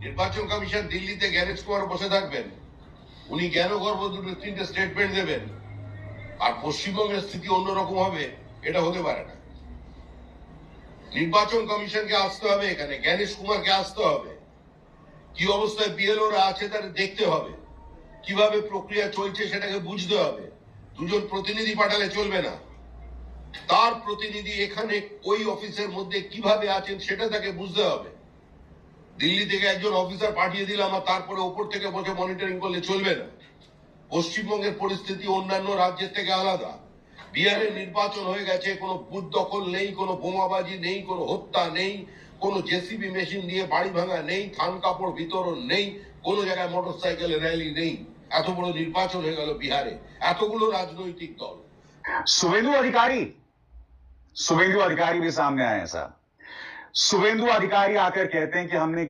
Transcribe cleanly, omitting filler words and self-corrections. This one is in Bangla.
নির্বাচন কমিশন দিল্লিতে জ্ঞানেশ কুমার বসে থাকবেন, উনি জ্ঞান গর্ব দুটো তিনটে স্টেটমেন্ট দেবেন, আর পশ্চিমবঙ্গের স্থিতি অন্যরকম হবে, এটা হতে পারে না। নির্বাচন কমিশনকে আসতে হবে, এখানে জ্ঞানেশ কুমারকে আসতে হবে, কি অবস্থায় বিএলওরা আছে তাদের দেখতে হবে, কিভাবে প্রক্রিয়া চলছে সেটাকে বুঝতে হবে। দুজন প্রতিনিধি পাঠালে চলবে না, তার প্রতিনিধি এখানে ওই অফিসের মধ্যে কিভাবে আছেন সেটা তাকে বুঝতে হবে। দিল্লি থেকে একজন অফিসার পাঠিয়ে দিলাম আর তারপরে ওপর থেকে বসে মনিটরিং করলে চলবে না। পশ্চিমবঙ্গের পরিস্থিতি অন্যান্য রাজ্যের থেকে আলাদা। বিহারের নির্বাচন হয়ে গেছে, কোনো বুথ দখল নেই, কোনো বোমাবাজি নেই, কোনো হত্যা নেই, কোনো জেসিবি মেশিন দিয়ে বাড়ি ভাঙা নেই, থান কাপড় বিতরণ নেই, কোনো জায়গায় মোটরসাইকেলের র্যালি নেই। এত বড় নির্বাচন হয়ে গেল বিহারে, এতগুলো রাজনৈতিক দল। शुभेंदु अधिकारी भी सामने आए हैं साहब। शुभेंदु अधिकारी आकर कहते हैं कि हमने